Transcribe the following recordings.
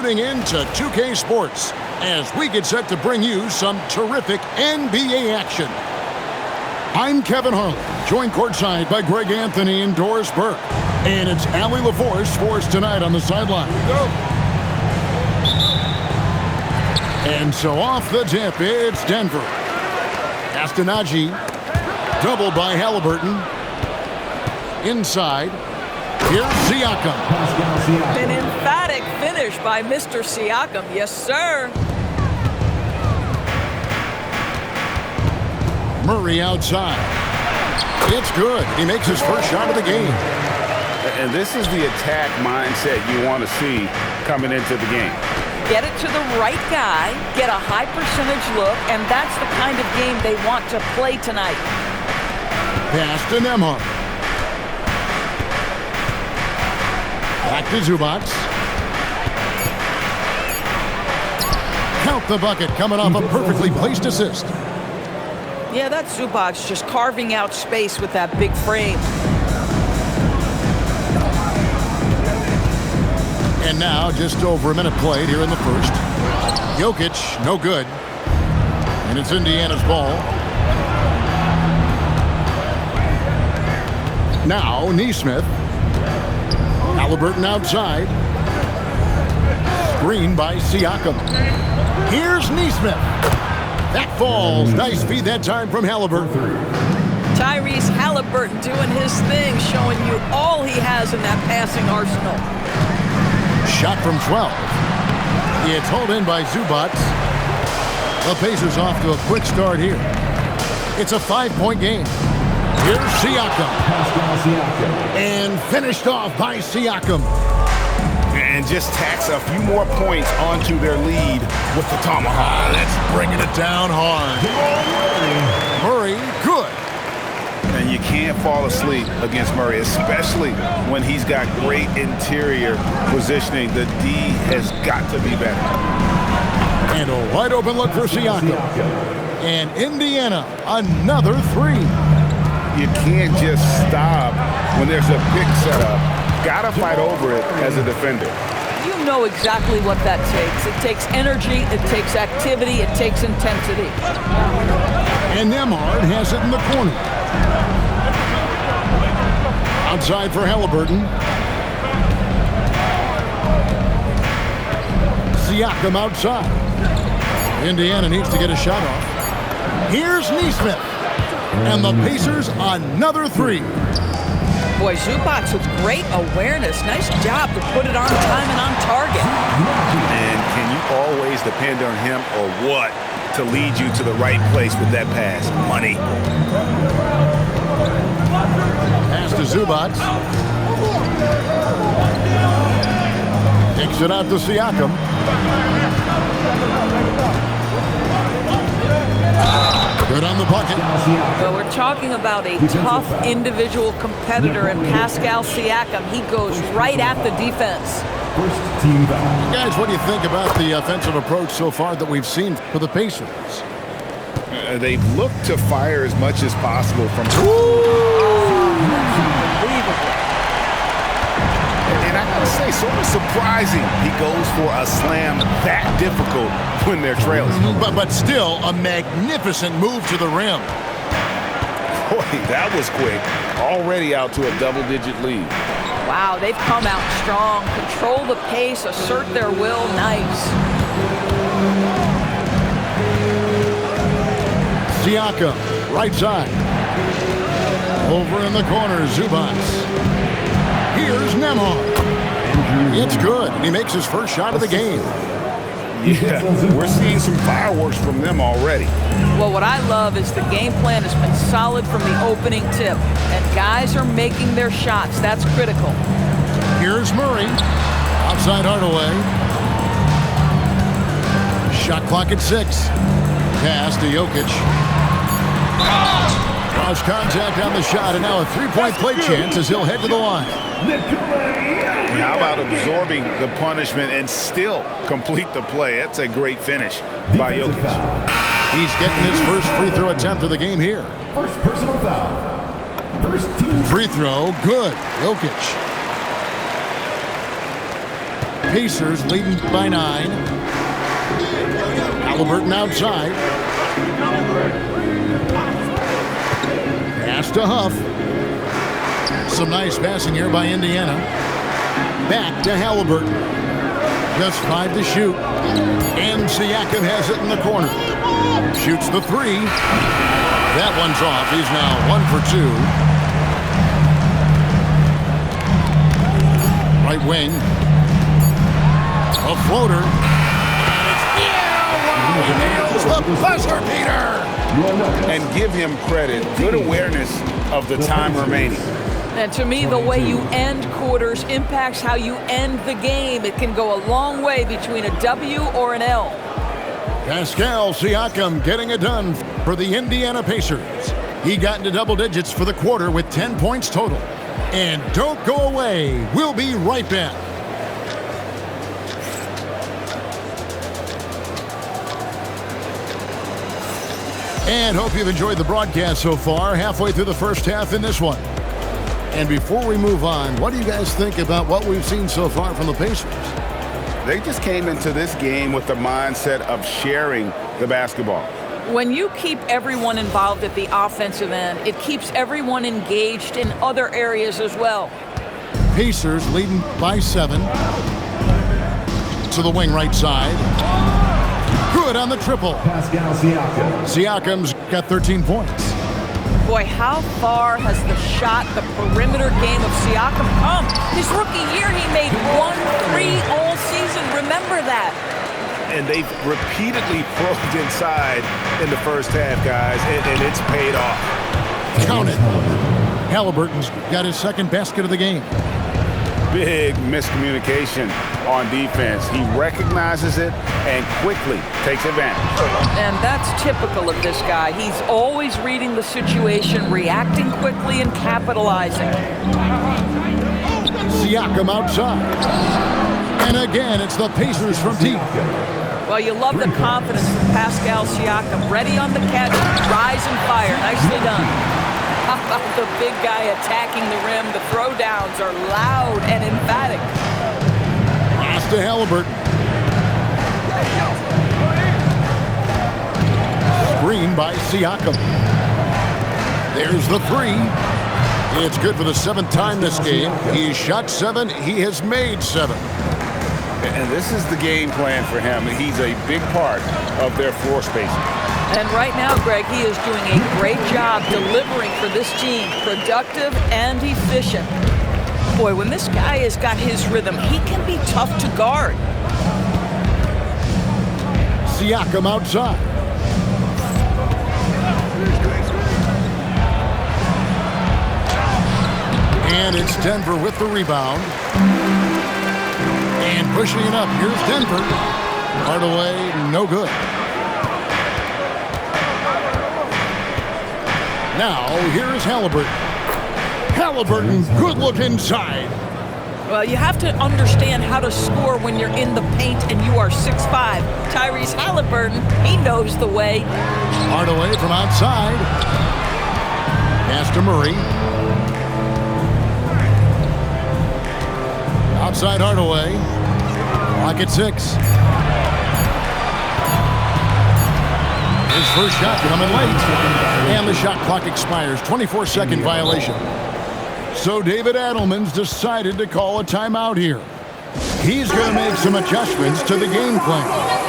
tuning in to 2K Sports as we get set to bring you some terrific NBA action. I'm Kevin Harlan, joined courtside by Greg Anthony and Doris Burke. And it's Allie LaForce for us tonight on the sideline. And so off the tip, it's Denver. Castanagi, doubled by Halliburton. Inside, here's Siakam. An emphatic finish by Mr. Siakam. Yes, sir. Murray outside. It's good. He makes his first shot of the game. And this is the attack mindset you want to see coming into the game. Get it to the right guy, get a high percentage look, and that's the kind of game they want to play tonight. Pass to Nembhard. Back to Zubac. Count the bucket coming off a perfectly placed assist. Yeah, that's Zubac just carving out space with that big frame. And now just over a minute played here in the first. Jokic, no good. And it's Indiana's ball. Now Nesmith. Halliburton outside. Screen by Siakam. Here's Nesmith. That falls. Nice feed that time from Halliburton. Tyrese Halliburton doing his thing, showing you all he has in that passing arsenal. Shot from 12. It's hauled in by Zubac. The Pacers off to a quick start here. It's a 5-point game. Here's Siakam. And finished off by Siakam. And just tacks a few more points onto their lead with the tomahawk. That's bringing it down hard. Murray, good. And you can't fall asleep against Murray, especially when he's got great interior positioning. The D has got to be better. And a wide open look for Siakam. And Indiana, another three. You can't just stop when there's a pick set up. Gotta fight over it as a defender. You know exactly what that takes. It takes energy, it takes activity, it takes intensity. And Nembhard has it in the corner. Outside for Halliburton. Siakam outside. Indiana needs to get a shot off. Here's Nesmith. And the Pacers another three. Boy, Zubac with great awareness. Nice job to put it on time and on target. And can you always depend on him or what to lead you to the right place with that pass? Money. Pass to Zubac. Takes it out to Siakam. Good on the bucket. So we're talking about a tough individual competitor in Pascal Siakam. He goes right at the defense. Guys, what do you think about the offensive approach so far that we've seen for the Pacers? They've looked to fire as much as possible from... And I gotta say, sort of surprising he goes for a slam that difficult when they're trailing. But still, a magnificent move to the rim. Boy, that was quick. Already out to a double-digit lead. Wow, they've come out strong. Control the pace, assert their will. Nice. Siakam, right side. Over in the corner, Zubac. Here's Nembhard. It's good. He makes his first shot of the game. Yeah, we're seeing some fireworks from them already. Well, what I love is the game plan has been solid from the opening tip. And guys are making their shots. That's critical. Here's Murray. Outside Hardaway. Shot clock at 6. Pass to Jokic. Cross contact on the shot, and now a three-point play chance as he'll head to the line. How about absorbing the punishment and still complete the play? That's a great finish by Jokic. He's getting his first free throw attempt of the game here. First personal foul. First team. Free throw, good. Jokic. Pacers leading by 9. Halliburton outside. Pass to Huff. Some nice passing here by Indiana. Back to Halliburton. Just 5 to shoot. And Siakam has it in the corner. Shoots the 3. That one's off. He's now 1 for 2. Right wing. A floater. He nails the buzzer beater. And give him credit. Good awareness of the time remaining. And to me, the way you end quarters impacts how you end the game. It can go a long way between a W or an L. Pascal Siakam getting it done for the Indiana Pacers. He got into double digits for the quarter with 10 points total. And don't go away. We'll be right back. And hope you've enjoyed the broadcast so far. Halfway through the first half in this one. And before we move on, what do you guys think about what we've seen so far from the Pacers? They just came into this game with the mindset of sharing the basketball. When you keep everyone involved at the offensive end, it keeps everyone engaged in other areas as well. Pacers leading by 7. To the wing right side. Good on the triple. Pascal Siakam. Siakam's got 13 points. Boy, how far has the shot, the perimeter game of Siakam come? His rookie year, he made 1 3 all season. Remember that. And they've repeatedly probed inside in the first half, guys, and it's paid off. Count it. Halliburton's got his second basket of the game. Big miscommunication on defense. He recognizes it and quickly takes advantage. And that's typical of this guy. He's always reading the situation, reacting quickly, and capitalizing. Siakam outside. And again, it's the Pacers from deep. Well, you love the confidence from Pascal Siakam. Ready on the catch, rise and fire. Nicely done. How about the big guy attacking the rim? The throwdowns are loud and emphatic. Pass to Halliburton. Screen by Siakam. There's the 3. It's good for the 7th time this game. He's shot 7. He has made 7. And this is the game plan for him. He's a big part of their floor spacing. And right now, Greg, he is doing a great job delivering for this team. Productive and efficient. Boy, when this guy has got his rhythm, he can be tough to guard. Siakam outside. And it's Denver with the rebound. And pushing it up. Here's Denver. Hardaway, no good. Now, here is Halliburton. Halliburton, good look inside. Well, you have to understand how to score when you're in the paint and you are 6'5". Tyrese Halliburton, he knows the way. Hardaway from outside. Pass to Murray. Outside Hardaway. Clock at 6. His first shot coming late. And the shot clock expires. 24-second violation. So David Adelman's decided to call a timeout here. He's going to make some adjustments to the game plan.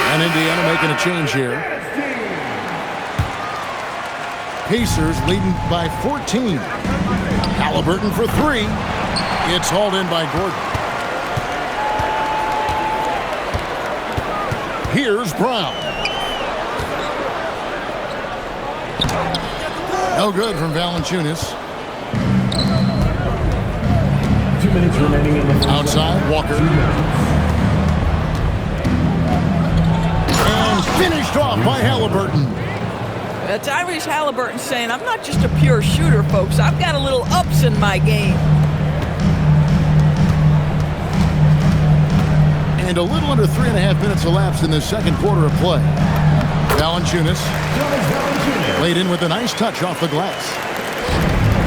And Indiana making a change here. Pacers leading by 14. Halliburton for 3. It's hauled in by Gordon. Here's Brown. No good from Valanciunas. minutes remaining in the first Outside, half. Walker. 2 minutes. And finished off by Halliburton. Tyrese Halliburton saying, I'm not just a pure shooter, folks. I've got a little ups in my game. And a little under 3.5 minutes elapsed in the second quarter of play. Valanciunas laid in with a nice touch off the glass.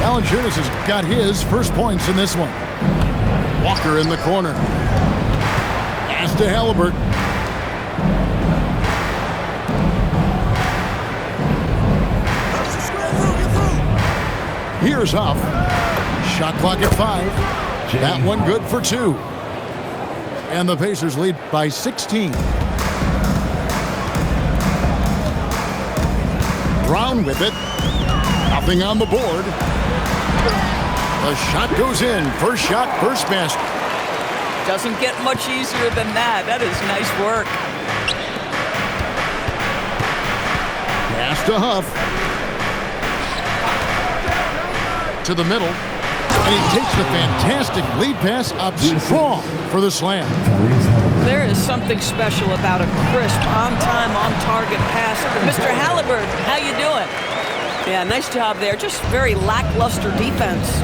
Valanciunas has got his first points in this one. Walker in the corner. Pass to Halliburton. Here's Huff. Shot clock at 5. That one good for 2. And the Pacers lead by 16. Brown with it. Nothing on the board. The shot goes in. First shot, first basket. Doesn't get much easier than that. That is nice work. Pass to Huff. To the middle. And he takes the fantastic lead pass up strong for the slam. There is something special about a crisp, on-time, on-target pass. Mr. Halliburton, how you doing? Yeah, nice job there. Just very lackluster defense.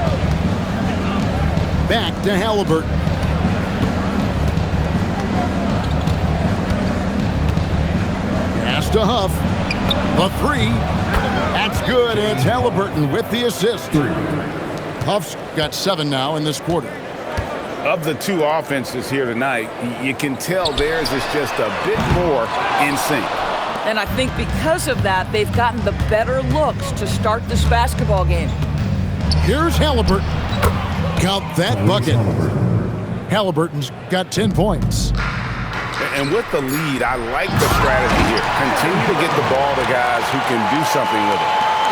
Back to Halliburton. Pass to Huff. The 3. That's good. It's Halliburton with the assist. Huff's got 7 now in this quarter. Of the two offenses here tonight, you can tell theirs is just a bit more in sync. And I think because of that, they've gotten the better looks to start this basketball game. Here's Halliburton. Count that bucket. Halliburton's got 10 points. And with the lead, I like the strategy here. Continue to get the ball to guys who can do something with it.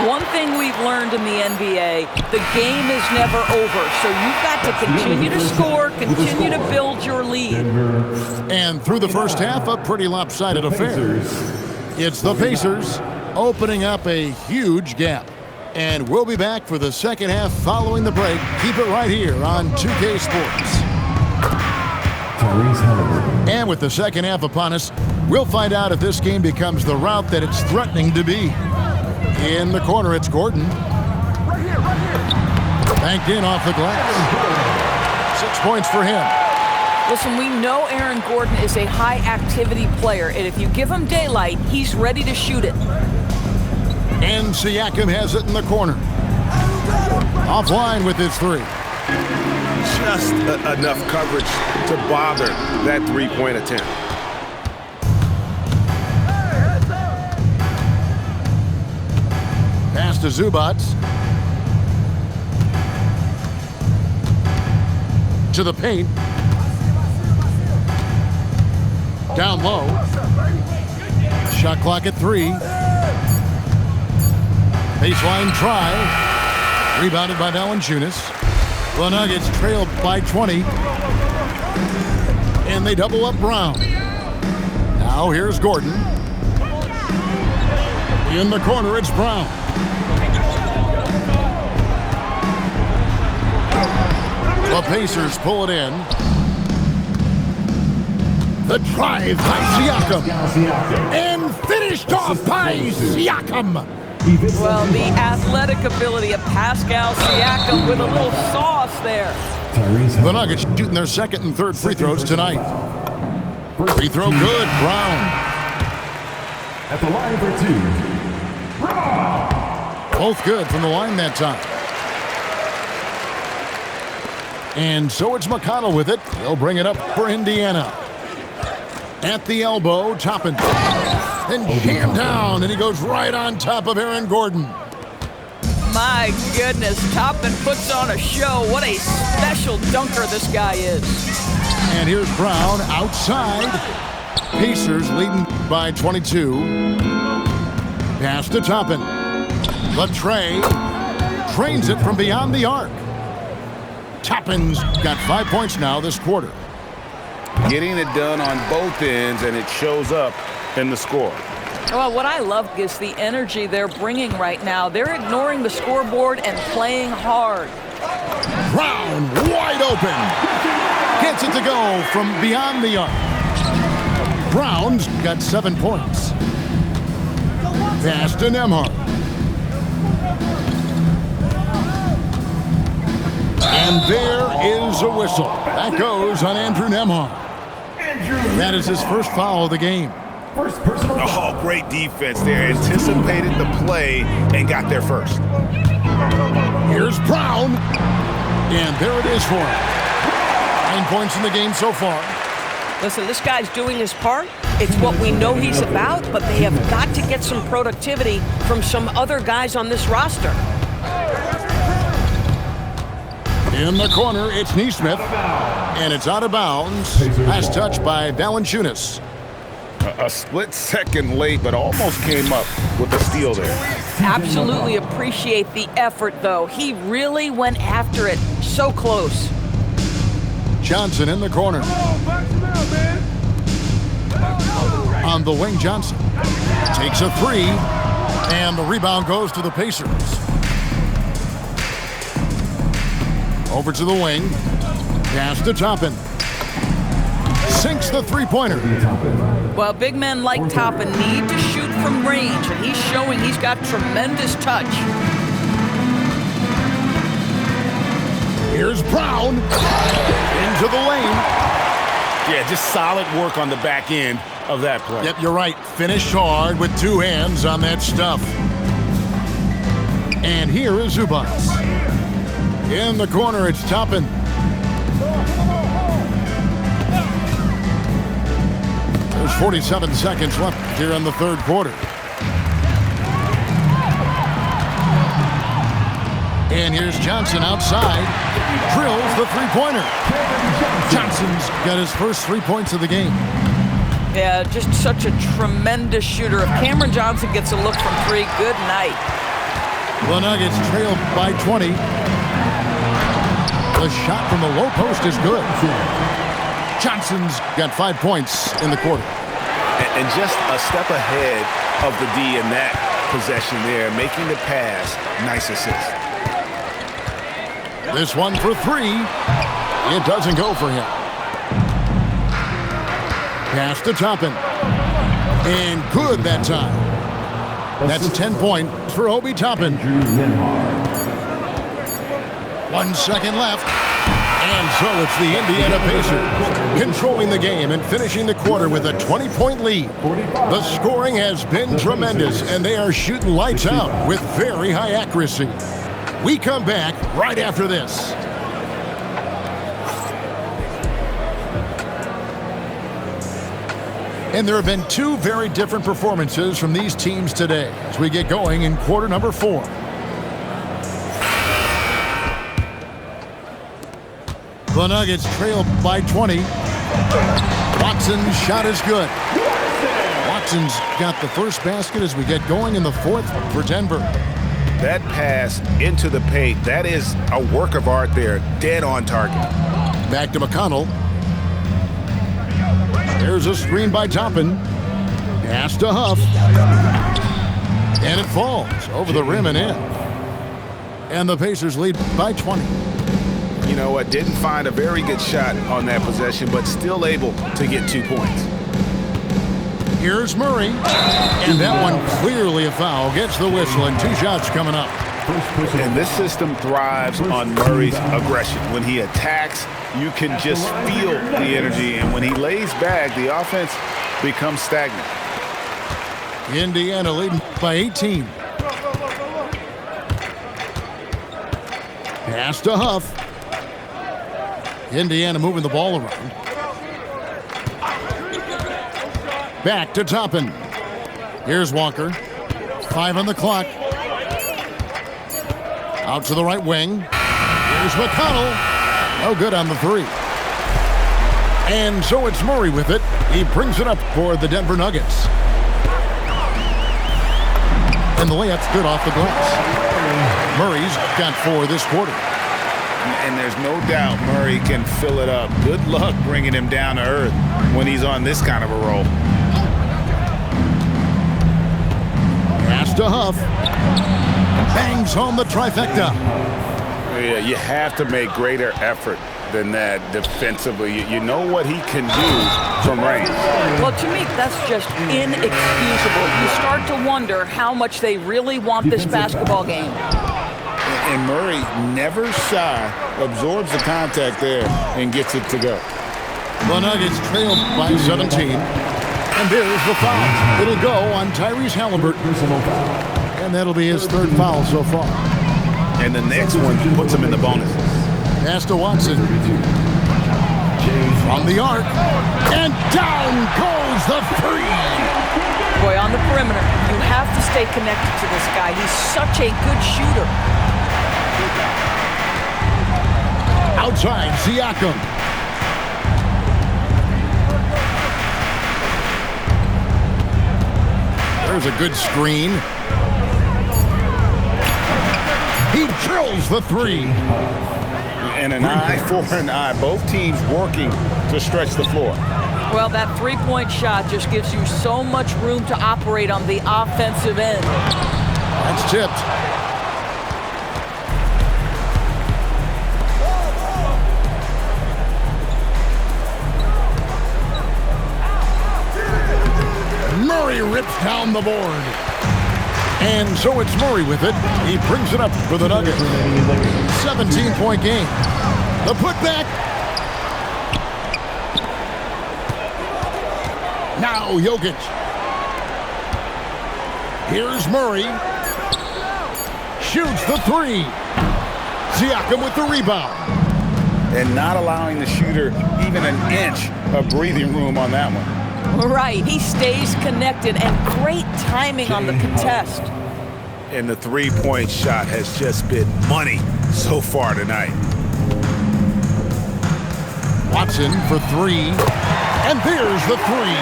One thing we've learned in the NBA, the game is never over. So you've got to continue to score, continue to build your lead. And through the first half, a pretty lopsided affair. It's the Pacers opening up a huge gap. And we'll be back for the second half following the break. Keep it right here on 2K Sports. And with the second half upon us, we'll find out if this game becomes the route that it's threatening to be. In the corner, it's Gordon. Banked in off the glass. 6 points for him. Listen, we know Aaron Gordon is a high-activity player, and if you give him daylight, he's ready to shoot it. And Siakam has it in the corner. Offline with his 3. Just enough coverage to bother that three-point attempt. Pass to Zubac. To the paint. Down low. Shot clock at 3. Baseline try. Rebounded by Valanciunas. The Nuggets trailed by 20. And they double up Brown. Now here's Gordon. In the corner, it's Brown. The Pacers pull it in. The drive by Siakam. And finished off by Siakam. Well, the athletic ability of Pascal Siakam with a little sauce there. The Nuggets shooting their second and third free throws tonight. Free throw good, Brown. At the line for 2. Both good from the line that time. And so it's McConnell with it. They'll bring it up for Indiana. At the elbow, Toppin. Then jammed down, and he goes right on top of Aaron Gordon. My goodness, Toppin puts on a show. What a special dunker this guy is. And here's Brown outside. Pacers leading by 22. Pass to Toppin. Latrey trains it from beyond the arc. Toppin's got 5 points now this quarter. Getting it done on both ends, and it shows up in the score. Well, what I love is the energy they're bringing right now. They're ignoring the scoreboard and playing hard. Brown wide open. Gets it to go from beyond the arc. Brown's got 7 points. Pass to Nembhard. And there is a whistle. That goes on Andrew Nembhard. That is his first foul of the game. First personal foul. Oh, great defense there. Anticipated the play and got there first. Here's Brown. And there it is for him. 9 points in the game so far. Listen, this guy's doing his part. It's what we know he's about, but they have got to get some productivity from some other guys on this roster. In the corner, it's Nesmith. And it's out of bounds. Last touch by Valanciunas. A split second late, but almost came up with a steal there. Absolutely appreciate the effort, though. He really went after it. So close. Johnson in the corner. On the wing, Johnson takes a three, and the rebound goes to the Pacers. Over to the wing. Pass to Toppin. Sinks the three-pointer. Well, big men like Toppin need to shoot from range, and he's showing he's got tremendous touch. Here's Brown. Into the lane. Yeah, just solid work on the back end of that play. Yep, you're right. Finished hard with 2 hands on that stuff. And here is Zubac. In the corner, it's Toppin. There's 47 seconds left here in the third quarter. And here's Johnson outside. Drills the three-pointer. Johnson's got his first 3 points of the game. Yeah, just such a tremendous shooter. If Cameron Johnson gets a look from 3, good night. The Nuggets trail by 20. The shot from the low post is good. Johnson's got 5 points in the quarter. And just a step ahead of the D in that possession there, making the pass. Nice assist. This one for 3. It doesn't go for him. Pass to Toppin. And good that time. That's 10 points for Obi Toppin. 1 second left. And so it's the Indiana Pacers controlling the game and finishing the quarter with a 20-point lead. The scoring has been tremendous, and they are shooting lights out with very high accuracy. We come back right after this. And there have been 2 very different performances from these teams today as we get going in quarter number 4. The Nuggets trail by 20. Watson's shot is good. Watson's got the first basket as we get going in the fourth for Denver. That pass into the paint, that is a work of art there. Dead on target. Back to McConnell. There's a screen by Toppin. Pass to Huff. And it falls over the rim and in. And the Pacers lead by 20. You know what? Didn't find a very good shot on that possession, but still able to get 2 points. Here's Murray. And that one clearly a foul. Gets the whistle and 2 shots coming up. And this system thrives on Murray's aggression. When he attacks, you can just feel the energy. And when he lays back, the offense becomes stagnant. Indiana leading by 18. Pass to Huff. Indiana moving the ball around. Back to Toppin. Here's Walker. 5 on the clock. Out to the right wing. Here's McConnell. No good on the 3. And so it's Murray with it. He brings it up for the Denver Nuggets. And the layup's good off the glass. Murray's got 4 this quarter. And there's no doubt Murray can fill it up. Good luck bringing him down to earth when he's on this kind of a roll. Pass to Huff. Bangs home the trifecta. Yeah, you have to make greater effort than that defensively. You know what he can do from range. Well, to me, that's just inexcusable. You start to wonder how much they really want this basketball game. And Murray, never shy, absorbs the contact there and gets it to go. The Nuggets trail by 17. And there's the foul. It'll go on Tyrese Halliburton. And that'll be his third foul so far. And the next one puts him in the bonus. Pass to Watson. From the arc. And down goes the three. Boy, on the perimeter, you have to stay connected to this guy. He's such a good shooter. Outside, Siakam. There's a good screen. He drills the three. And an eye for an eye. Both teams working to stretch the floor. Well, that three-point shot just gives you so much room to operate on the offensive end. That's tipped. Murray rips down the board. And so it's Murray with it. He brings it up for the Nuggets. 17-point game. The putback. Now Jokic. Here's Murray. Shoots the three. Siakam with the rebound. And not allowing the shooter even an inch of breathing room on that one. Right, he stays connected, and great timing on the contest. And the three-point shot has just been money so far tonight. Watson for three. And there's the three.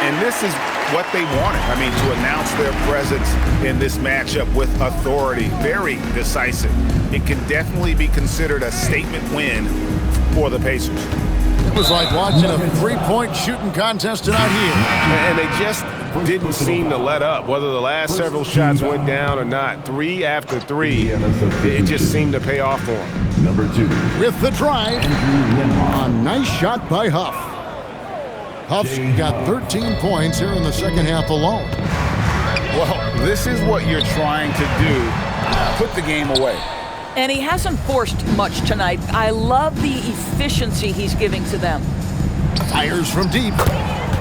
And this is what they wanted. I mean, to announce their presence in this matchup with authority. Very decisive. It can definitely be considered a statement win for the Pacers. It was like watching a three-point shooting contest tonight here. And they just didn't seem to let up, whether the last several shots went down or not. Three after three, it just seemed to pay off for them. Number 2. With the drive, a nice shot by Huff. Huff's got 13 points here in the second half alone. Well, this is what you're trying to do. Put the game away. And he hasn't forced much tonight. I love the efficiency he's giving to them. Fires from deep.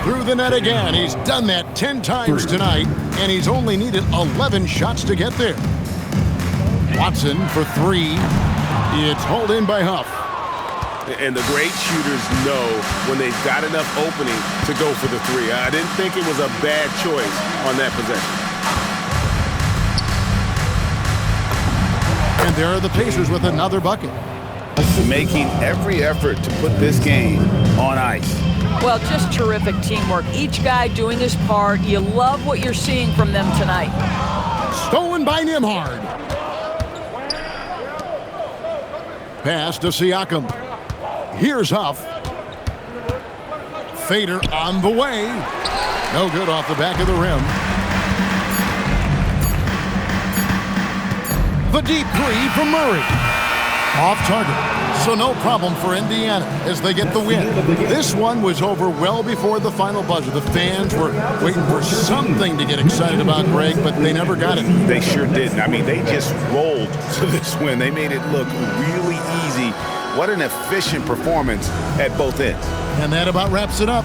Through the net again. He's done that 10 times tonight, and he's only needed 11 shots to get there. Watson for three. It's hauled in by Huff. And the great shooters know when they've got enough opening to go for the three. I didn't think it was a bad choice on that possession. And there are the Pacers with another bucket. Making every effort to put this game on ice. Well, just terrific teamwork. Each guy doing his part. You love what you're seeing from them tonight. Stolen by Nembhard. Pass to Siakam. Here's Huff. Fader on the way. No good off the back of the rim. The deep three from Murray. Off target. So no problem for Indiana as they get the win. This one was over well before the final buzzer. The fans were waiting for something to get excited about, Greg, but they never got it. They sure didn't. I mean, they just rolled to this win. They made it look really easy. What an efficient performance at both ends. And that about wraps it up.